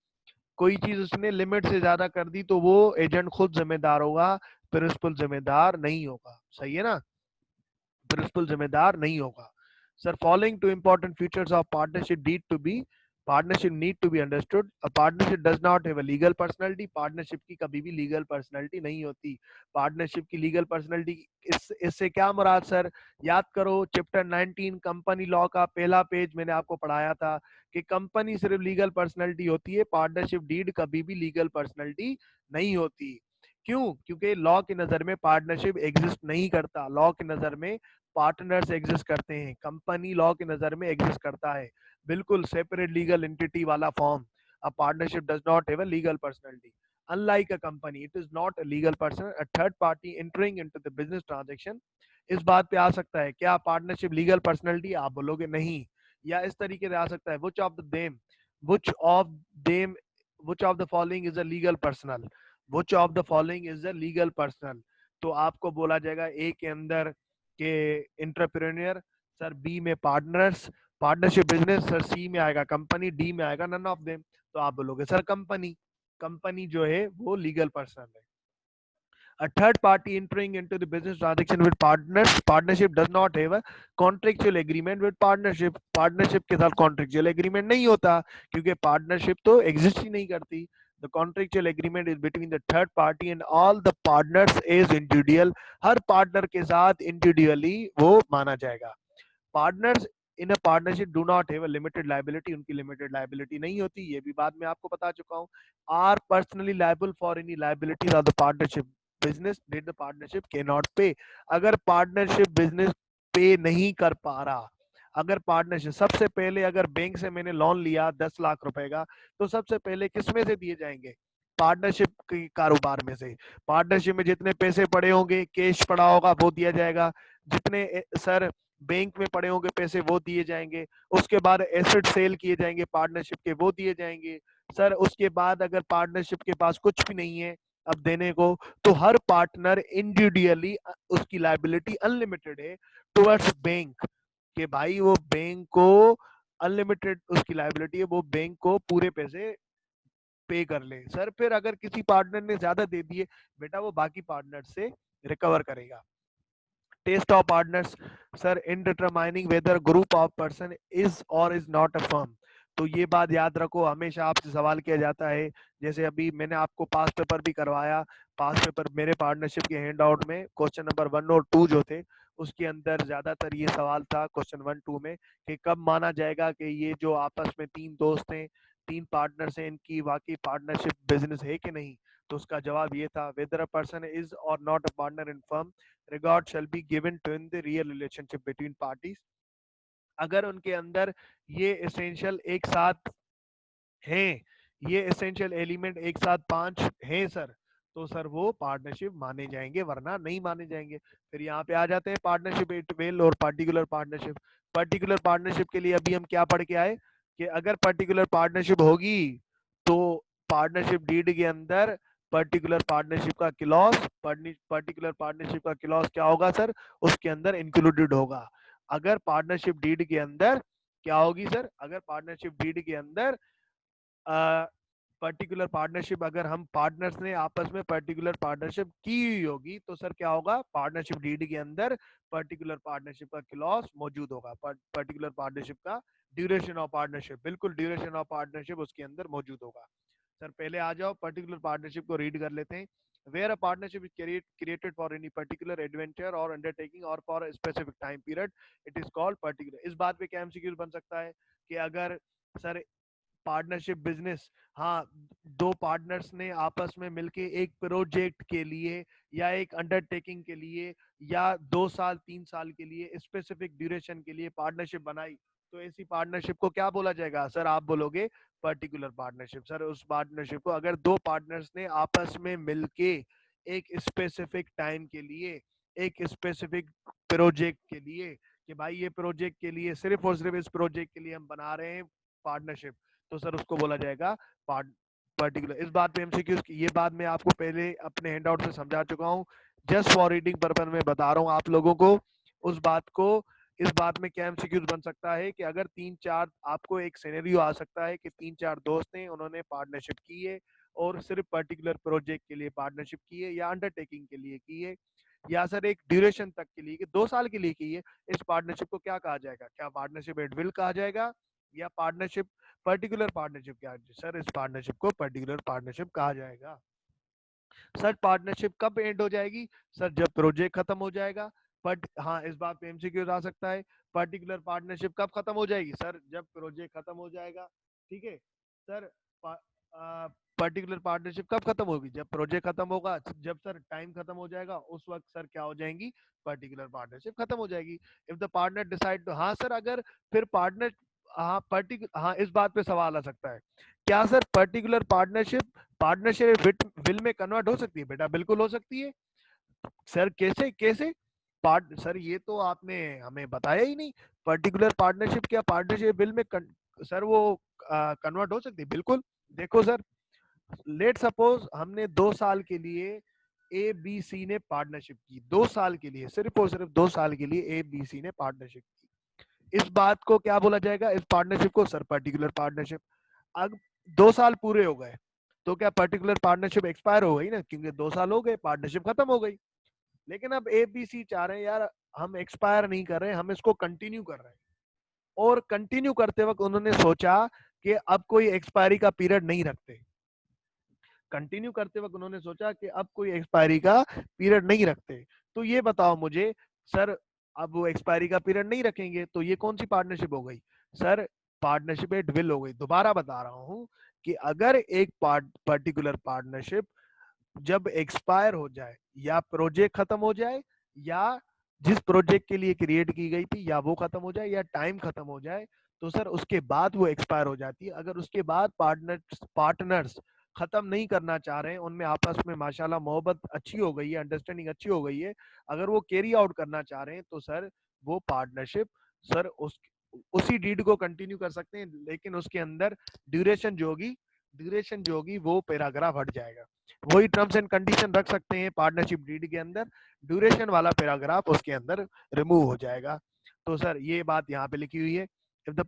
A: कोई चीज उसने लिमिट से ज्यादा कर दी, तो वो एजेंट खुद जिम्मेदार होगा, प्रिंसिपल जिम्मेदार नहीं होगा। सही है ना? प्रिंसिपल जिम्मेदार नहीं होगा। Sir following two important features of partnership need to be understood. A partnership does not have a legal personality. Partnership की कभी भी लीगल पर्सनालिटी नहीं होती। पार्टनरशिप की लीगल पर्सनालिटी, इससे क्या मुराद सर? याद करो चैप्टर 19 कंपनी लॉ का पहला पेज मैंने आपको पढ़ाया था कि कंपनी सिर्फ लीगल पर्सनालिटी होती है, पार्टनरशिप डीड कभी भी लीगल पर्सनालिटी नहीं होती। क्यों? क्योंकि लॉ की नजर में पार्टनरशिप एग्जिस्ट नहीं करता, लॉ की नजर में पार्टनर्स एग्जिस्ट करते हैं, कंपनी लॉ की नजर में एग्जिस्ट करता है, बिल्कुल सेपरेट लीगल एंटिटी वाला form. A partnership does not have a legal personality. Unlike a company, it is not a legal person, a third party entering into the business transaction। इस बात पे आ सकता है क्या पार्टनरशिप लीगल पर्सनालिटी? आप बोलोगे नहीं। या इस तरीके से आ सकता है which of them which of the following is a legal personal, which of the following is a legal personal। तो आपको बोला जाएगा ए के अंदर के इंटरप्रेन्योर, सर बी में पार्टनर्स, पार्टनरशिप बिजनेस, सर सी में आएगा कंपनी, डी में आएगा नन ऑफ देम। तो आप बोलोगे सर कंपनी जो है वो लीगल पर्सन है। A third party entering into the business transaction with partnership does not have a contractual agreement with partnership। Partnership के साथ कॉन्ट्रेक्चुअल एग्रीमेंट नहीं होता क्योंकि पार्टनरशिप तो एग्जिस्ट ही नहीं करती। The contractual agreement is between the third party and all the partners is individual, her partner के साथ इंडिविजुअली वो माना जाएगा। Partners in a partnership do not have a limited liability, उनकी लिमिटेड लायबिलिटी नहीं होती, ये भी बात मैं आपको बता चुका हूँ। Are personally liable for any liabilities of the partnership business that the partnership can not pay, अगर पार्टनरशिप बिजनेस पे नहीं कर पा रहा, अगर पार्टनरशिप, सबसे पहले अगर बैंक से मैंने लोन लिया 10 लाख रुपए का, तो सबसे पहले किस में से दिए जाएंगे? पार्टनरशिप के कारोबार में से। पार्टनरशिप में जितने पैसे पड़े होंगे, कैश पड़ा होगा वो दिया जाएगा, जितने सर बैंक में पड़े होंगे पैसे वो दिए जाएंगे, उसके बाद एसेट सेल किए जाएंगे पार्टनरशिप के, वो दिए जाएंगे सर। उसके बाद अगर पार्टनरशिप के पास कुछ भी नहीं है अब देने को, तो हर पार्टनर इंडिविजुअली उसकी लायबिलिटी अनलिमिटेड है टुवर्ड्स बैंक, कि भाई वो बैंक को अनलिमिटेड उसकी लायबिलिटी है, वो बैंक को पूरे पैसे पे कर ले सर। फिर अगर किसी पार्टनर ने ज्यादा दे दिए, बेटा वो बाकी पार्टनर से रिकवर करेगा। Test of partners sir in determining whether group of person is or is not a firm, तो ये बात याद रखो, हमेशा आपसे सवाल किया जाता है, जैसे अभी मैंने आपको पास पेपर भी करवाया, पास पेपर मेरे पार्टनरशिप के हैंड आउट में क्वेश्चन नंबर 1 और 2 जो थे, उसके अंदर ज्यादातर ये सवाल था क्वेश्चन 1-2 में, कि कब माना जाएगा कि ये जो आपस में तीन दोस्त हैं, तीन पार्टनर्स हैं, इनकी वाकई पार्टनरशिप बिजनेस है कि नहीं। तो उसका जवाब ये था, वेदर अ पर्सन इज और not a partner in firm, regard shall be given to in the real relationship between parties, अगर उनके अंदर ये एसेंशियल एक साथ हैं, ये एसेंशियल एलिमेंट एक साथ 5 हैं सर, तो सर वो पार्टनरशिप माने जाएंगे, वरना नहीं माने जाएंगे। फिर यहाँ पे आ जाते हैं पार्टनरशिप एट विल और पार्टिकुलर पार्टनरशिप। पर्टिकुलर पार्टनरशिप के लिए अभी हम क्या पढ़ के आए, कि अगर पर्टिकुलर पार्टनरशिप होगी तो पार्टनरशिप डीड के अंदर पर्टिकुलर पार्टनरशिप का क्लॉज, पर्टिकुलर पार्टनरशिप का क्लॉज क्या होगा सर, उसके अंदर इंक्लूडेड होगा। अगर पार्टनरशिप डीड के अंदर क्या होगी सर, अगर पार्टनरशिप डीड के अंदर पर्टिकुलर पार्टनरशिप, अगर हम पार्टनर्स ने आपस में पर्टिकुलर पार्टनरशिप की हुई होगी, तो सर क्या होगा, पार्टनरशिप डीड के अंदर पर्टिकुलर पार्टनरशिप का क्लॉज मौजूद होगा, पर्टिकुलर पार्टनरशिप का ड्यूरेशन ऑफ पार्टनरशिप, बिल्कुल ड्यूरेशन ऑफ पार्टनरशिप उसके अंदर मौजूद होगा। सर पहले आ जाओ पर्टिकुलर पार्टनरशिप को रीड कर लेते हैं। Where a partnership is created for any particular adventure or undertaking or for specific time period, it is called particular. इस बात पे क्या एमसीक्यू बन सकता है, कि अगर सर पार्टनरशिप बिजनेस, हाँ, दो पार्टनर्स ने आपस में मिलके एक प्रोजेक्ट के लिए या एक अंडरटेकिंग के लिए या 2 साल 3 साल के लिए स्पेसिफिक ड्यूरेशन के लिए पार्टनरशिप बनाई, तो ऐसी पार्टनरशिप को क्या बोला जाएगा सर, आप बोलोगे पर्टिकुलर पार्टनरशिप। सर उस पार्टनरशिप को अगर दो पार्टनर्स ने आपस में मिलके एक स्पेसिफिक टाइम के लिए, एक स्पेसिफिक प्रोजेक्ट के लिए, कि भाई ये प्रोजेक्ट के लिए सिर्फ और सिर्फ इस प्रोजेक्ट के लिए हम बना रहे हैं पार्टनरशिप, तो सर उसको बोला जाएगा पर्टिकुलर। इस बात पे एमसीक्यूज की ये बात मैं आपको पहले अपने हैंडआउट से समझा चुका हूँ, जस्ट फॉर रीडिंग पर्पज में बता रहा हूँ आप लोगों को उस बात को। इस बात में क्या एमसीक्यूज बन सकता है, कि अगर 3-4 आपको एक सिनेरियो आ सकता है कि 3-4 दोस्त हैं, उन्होंने पार्टनरशिप की है और सिर्फ पर्टिकुलर प्रोजेक्ट के लिए पार्टनरशिप की है या अंडरटेकिंग के लिए की है, या सर एक ड्यूरेशन तक के लिए कि 2 साल के लिए की है, इस पार्टनरशिप को क्या कहा जाएगा, क्या पार्टनरशिप एट विल कहा जाएगा या पार्टनरशिप पर्टिकुलर पार्टनरशिप, क्या सर इस पार्टनरशिप को पर्टिकुलर पार्टनरशिप कहा जाएगा। सर पार्टनरशिप कब एंड हो जाएगी, सर जब प्रोजेक्ट खत्म हो जाएगा। बट हाँ, इस बात पे एमसीक्यू आ सकता है, पर्टिकुलर पार्टनरशिप कब खत्म हो जाएगी, सर जब प्रोजेक्ट खत्म हो जाएगा। ठीक है सर, पर्टिकुलर पार्टनरशिप कब खत्म होगी, जब प्रोजेक्ट खत्म होगा, जब सर टाइम खत्म हो जाएगा उस वक्त सर क्या हो जाएंगी, पर्टिकुलर पार्टनरशिप खत्म हो जाएगी। इफ द पार्टनर डिसाइड, हाँ सर अगर फिर पार्टनर, हाँ पर्टिकुलर, हाँ इस बात पे सवाल आ सकता है, क्या sir particular partnership partnership will में कन्वर्ट हो सकती है, बेटा बिल्कुल हो सकती है। सर कैसे कैसे पार्ट, सर ये तो आपने हमें बताया ही नहीं, पर्टिकुलर पार्टनरशिप क्या पार्टनरशिप विल में सर वो कन्वर्ट हो सकती है, बिल्कुल। देखो सर, लेट सपोज हमने 2 साल के लिए ए बी सी ने पार्टनरशिप की, 2 साल के लिए, सिर्फ और सिर्फ 2 साल के लिए ए बी सी ने पार्टनरशिप की, इस बात को क्या बोला जाएगा, इस पार्टनरशिप को सर पर्टिकुलर पार्टनरशिप। अब 2 साल पूरे हो गए तो क्या पर्टिकुलर पार्टनरशिप एक्सपायर हो गई ना, क्योंकि 2 साल हो गए, पार्टनरशिप खत्म हो गई। लेकिन अब ए बी सी चाह रहे हैं यार हम एक्सपायर नहीं कर रहे, हम इसको कंटिन्यू कर रहे हैं, और कंटिन्यू करते वक्त उन्होंने सोचा कि अब कोई एक्सपायरी का पीरियड नहीं रखते, कंटिन्यू करते वक्त उन्होंने सोचा कि अब कोई एक्सपायरी का पीरियड नहीं रखते। तो ये बताओ मुझे सर, अब वो एक्सपायरी का पीरियड नहीं रखेंगे तो ये कौन सी पार्टनरशिप हो गई सर? पार्टनरशिप एट विल हो गई। दोबारा बता रहा हूं कि अगर एक पर्टिकुलर पार्टनरशिप जब एक्सपायर हो जाए, या प्रोजेक्ट खत्म हो जाए, या जिस प्रोजेक्ट के लिए क्रिएट की गई थी या वो खत्म हो जाए, या टाइम खत्म हो जाए, तो सर उसके बाद वो एक्सपायर हो जाती है। अगर उसके बाद पार्टनर्स खत्म नहीं करना चाह रहे हैं, उनमें आपस में माशाल्लाह मोहब्बत अच्छी हो गई है, अंडरस्टैंडिंग अच्छी हो गई है, अगर वो कैरी आउट करना चाह रहे हैं, तो सर वो पार्टनरशिप सर उसी डीड को कंटिन्यू कर सकते हैं, लेकिन उसके अंदर ड्यूरेशन जो होगी वो पैराग्राफ हट जाएगा। वही टर्म्स एंड कंडीशन रख सकते हैं पार्टनरशिप डीड के अंदर, ड्यूरेशन वाला पैराग्राफ उसके अंदर रिमूव हो जाएगा। तो सर ये बात यहाँ पे लिखी हुई है, if the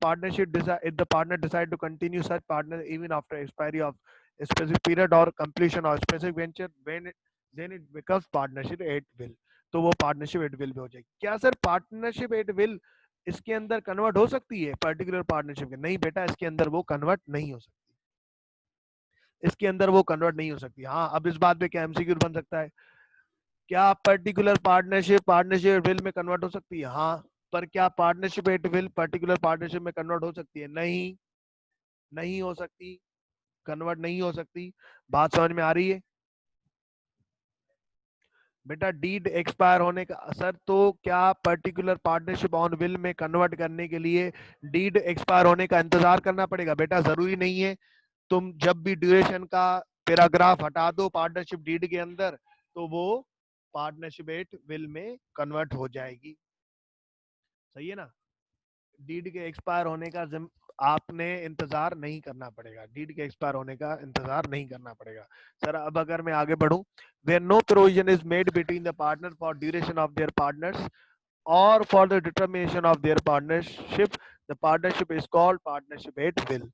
A: partner decide to continue such partner even after expiry of a specific period or completion of specific venture, then it becomes partnership at will। तो वो पार्टनरशिप एट विल में हो जाएगी। क्या सर पार्टनरशिप एट विल इसके अंदर convert हो सकती है पर्टिकुलर पार्टनरशिप के? नहीं बेटा, इसके अंदर वो कन्वर्ट नहीं हो सकती, इसके अंदर वो कन्वर्ट नहीं हो सकती। हाँ, अब इस बात पे क्या एमसीक्यू बन सकता है, क्या पर्टिकुलर पार्टनरशिप विल में कन्वर्ट हो सकती है? हाँ, पर क्या partnership at will particular partnership में कन्वर्ट हो सकती है? नहीं, नहीं हो सकती, कन्वर्ट नहीं हो सकती। बात समझ में आ रही है बेटा? डीड एक्सपायर होने का असर, तो क्या पर्टिकुलर पार्टनरशिप ऑन विल में कन्वर्ट करने के लिए डीड एक्सपायर होने का इंतजार करना पड़ेगा? बेटा जरूरी नहीं है। तुम जब भी ड्यूरेशन का पैराग्राफ हटा दो पार्टनरशिप डीड के अंदर, तो वो पार्टनरशिप एट विल में कन्वर्ट हो जाएगी। सही है ना? डीड के एक्सपायर होने का आपने इंतजार नहीं करना पड़ेगा, डीड के एक्सपायर होने का इंतजार नहीं करना पड़ेगा। सर अब अगर मैं आगे बढ़ूं, where no provision is made between the partner for duration of their partners or for the determination of their partnership, the partnership is called partnership at will.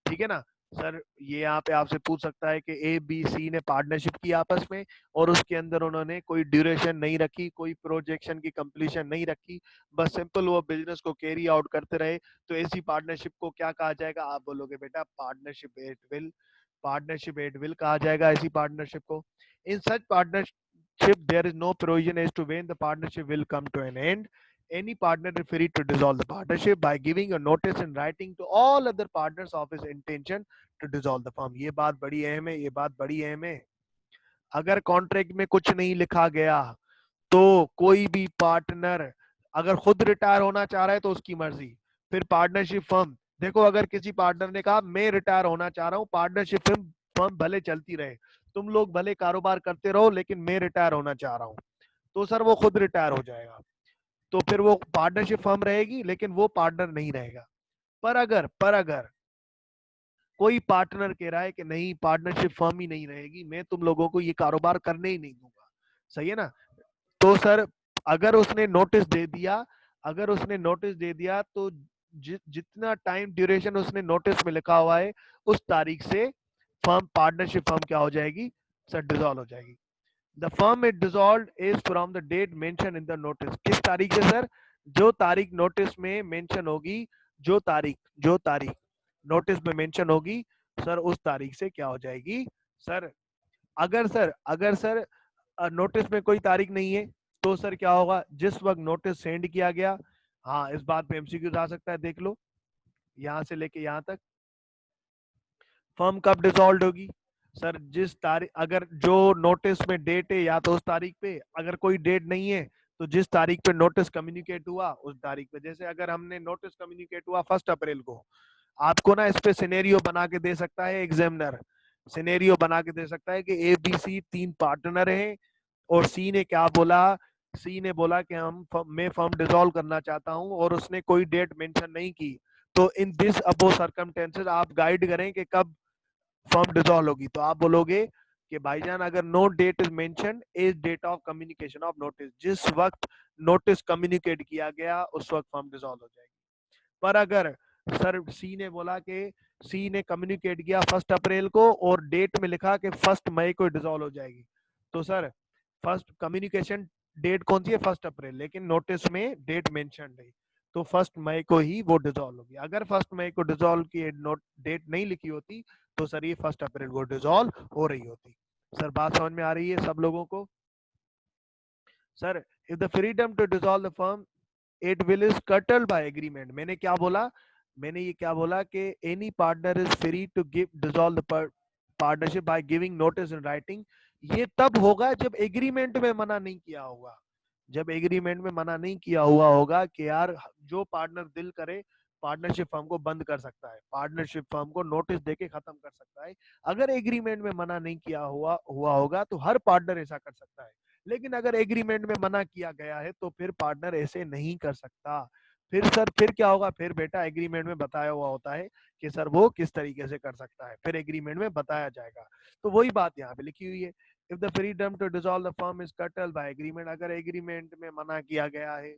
A: ठीक है ना सर? ये यहाँ पे आपसे पूछ सकता है कि ए बी सी ने पार्टनरशिप की आपस में, और उसके अंदर उन्होंने कोई ड्यूरेशन नहीं रखी, कोई प्रोजेक्शन की कंप्लीशन नहीं रखी, बस सिंपल वो बिजनेस को कैरी आउट करते रहे, तो ऐसी पार्टनरशिप को क्या कहा जाएगा? आप बोलोगे बेटा partnership at will, partnership at will कहा जाएगा ऐसी पार्टनरशिप को। In such partnership there is no provision as to when the partnership will come to an end. Any partner is free to dissolve the partnership by giving a notice in writing to all other partners of his intention to dissolve the firm। ये बात बड़ी अहम है, ये बात बड़ी अहम है। अगर कॉन्ट्रैक्ट में कुछ नहीं लिखा गया, तो कोई भी पार्टनर अगर खुद रिटायर होना चाह रहा है तो उसकी मर्जी, फिर पार्टनरशिप फर्म, देखो अगर किसी पार्टनर ने कहा मैं रिटायर होना चाह रहा हूँ, पार्टनरशिप फर्म भले चलती रहे, तुम लोग भले कारोबार करते रहो, लेकिन मैं रिटायर होना चाह रहा हूँ, तो सर वो खुद रिटायर हो जाएगा, तो फिर वो पार्टनरशिप फर्म रहेगी लेकिन वो पार्टनर नहीं रहेगा। पर अगर कोई पार्टनर कह रहा है कि नहीं पार्टनरशिप फर्म ही नहीं रहेगी, मैं तुम लोगों को ये कारोबार करने ही नहीं दूंगा, सही है ना? तो सर अगर उसने नोटिस दे दिया, अगर उसने नोटिस दे दिया तो जितना टाइम ड्यूरेशन उसने नोटिस में लिखा हुआ है, उस तारीख से फर्म पार्टनरशिप फर्म क्या हो जाएगी सर? डिसॉल्व हो जाएगी। The firm is dissolve is from the date mention in the notice. किस तारीख से सर? जो तारीख नोटिस में मेंशन होगी, जो तारीख नोटिस में मेंशन होगी, सर उस तारीख से क्या हो जाएगी सर? अगर सर नोटिस में कोई तारीख नहीं है, तो सर क्या होगा? जिस वक्त नोटिस सेंड किया गया, हाँ इस बात पे एमसीक्यू आ सकता है, देख लो यहां से लेके यहां तक, फर्म कब डिसॉल्व होगी सर? जिस तारीख, अगर जो नोटिस में डेट है या तो उस तारीख पे, अगर कोई डेट नहीं है तो जिस तारीख पे नोटिस कम्युनिकेट हुआ उस तारीख पे। जैसे अगर हमने नोटिस कम्युनिकेट हुआ 1 अप्रैल को, आपको ना इस पे सिनेरियो बना के दे सकता है एग्जामिनर, सिनेरियो बना के दे सकता है कि ए बी सी 3 पार्टनर हैं, और सी ने क्या बोला? सी ने बोला कि मैं फर्म डिसॉल्व करना चाहता हूं, और उसने कोई डेट मेंशन नहीं की। तो इन दिस अबो सर्कमस्टेंसेस आप गाइड करें कि कब फर्म डिसॉल्व होगी, तो आप बोलोगे कि भाईजान अगर no date is mention is date of communication of notice, जिस वक्त नोटिस कम्युनिकेट किया गया उस वक्त फर्म डिसॉल्व हो जाएगी। पर अगर सर सी ने बोला कि सी ने कम्युनिकेट किया 1 अप्रैल को और डेट में लिखा कि 1 मई को डिसॉल्व हो जाएगी, तो सर फर्स्ट कम्युनिकेशन डेट कौन सी है? 1 अप्रैल, लेकिन नोटिस में डेट मेंशन है, तो 1 मई को ही वो डिसॉल्व होगी। अगर 1 मई को डिसॉल्व की नोट डेट नहीं लिखी होती तो सर ये 1 अप्रैल को डिसॉल्व हो रही होती। सर बात समझ में आ रही है सब लोगों को? Sir if the freedom to dissolve the firm it will is curtailed by agreement. मैंने क्या बोला? मैंने ये क्या बोला कि any partner is free to give dissolve the partnership by giving notice in writing. ये तब होगा जब एग्रीमेंट में मना नहीं किया होगा। जब एग्रीमेंट में मना नहीं किया हुआ होगा कि यार जो पार्टनर दिल करे पार्टनरशिप फर्म को बंद कर सकता है, पार्टनरशिप फर्म को नोटिस देके खत्म कर सकता है। अगर एग्रीमेंट में मना नहीं किया हुआ होगा तो हर पार्टनर ऐसा कर सकता है। लेकिन अगर एग्रीमेंट में मना किया गया है तो फिर पार्टनर ऐसे नहीं कर सकता। फिर सर फिर क्या होगा? फिर बेटा एग्रीमेंट में बताया हुआ होता है कि सर वो किस तरीके से कर सकता है, फिर एग्रीमेंट में बताया जाएगा। तो वही बात यहाँ पे लिखी हुई है, if the freedom to dissolve the firm is curtailed by agreement. अगर एग्रीमेंट में मना किया गया है,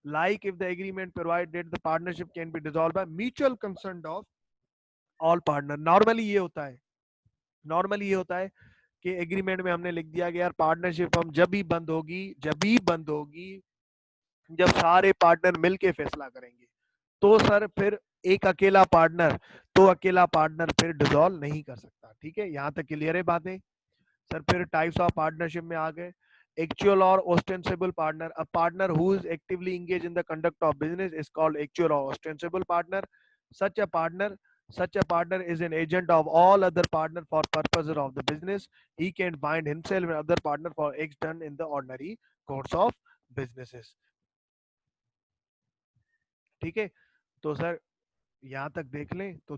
A: like if the agreement provided the partnership can be dissolve by mutual consent of all partner. Normally ये होता है कि एग्रीमेंट में हमने लिख दिया कि यार पार्टनरशिप हम जब ही बंद होगी जब सारे पार्टनर मिलके फैसला करेंगे। तो सर फिर एक अकेला पार्टनर अकेला पार्टनर फिर डिसॉल्व नहीं कर सकता। ठीक है, यहाँ तक क्लियर है बातें? सर फिर टाइप्स ऑफ पार्टनरशिप में आ गए, actual or ostensible partner. A partner who is actively engage in the conduct of business is called actual or ostensible partner. Such a partner such a partner is an agent of all other partner for purposes of the business. He can bind himself and other partner for acts done in the ordinary course of businesses. ठीक है, तो sir यहाँ तक देख लें तो